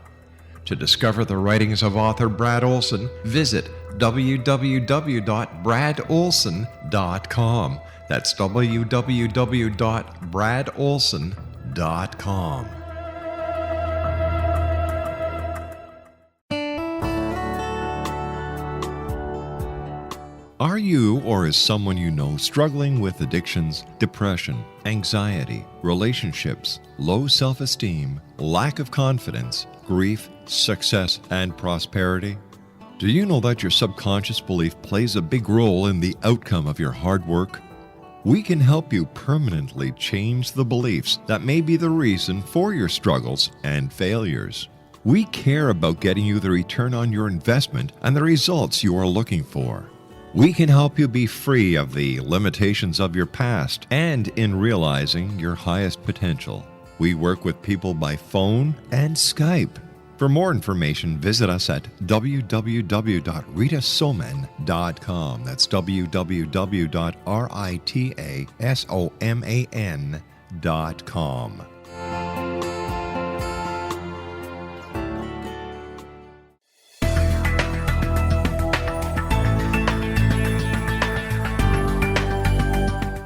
To discover the writings of author Brad Olson, visit www.bradolson.com. That's www.bradolson.com. Are you or is someone you know struggling with addictions, depression, anxiety, relationships, low self-esteem, lack of confidence, grief, success, and prosperity? Do you know that your subconscious belief plays a big role in the outcome of your hard work? We can help you permanently change the beliefs that may be the reason for your struggles and failures. We care about getting you the return on your investment and the results you are looking for. We can help you be free of the limitations of your past and in realizing your highest potential. We work with people by phone and Skype. For more information, visit us at www.ritasoman.com. That's www.ritasoman.com.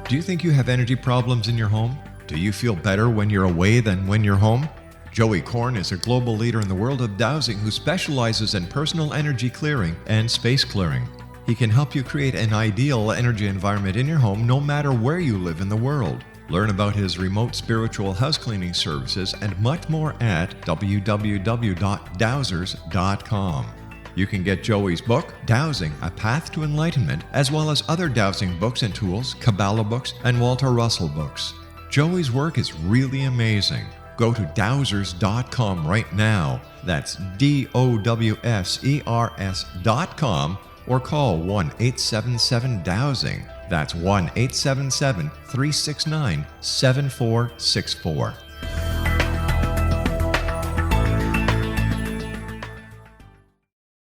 Do you think you have energy problems in your home? Do you feel better when you're away than when you're home? Joey Korn is a global leader in the world of dowsing who specializes in personal energy clearing and space clearing. He can help you create an ideal energy environment in your home no matter where you live in the world. Learn about his remote spiritual house cleaning services and much more at www.dowsers.com. You can get Joey's book, Dowsing, A Path to Enlightenment, as well as other dowsing books and tools, Kabbalah books, and Walter Russell books. Joey's work is really amazing. Go to dowsers.com right now. That's DOWSERS.com or call 1-877-DOWSING. That's 1-877-369-7464.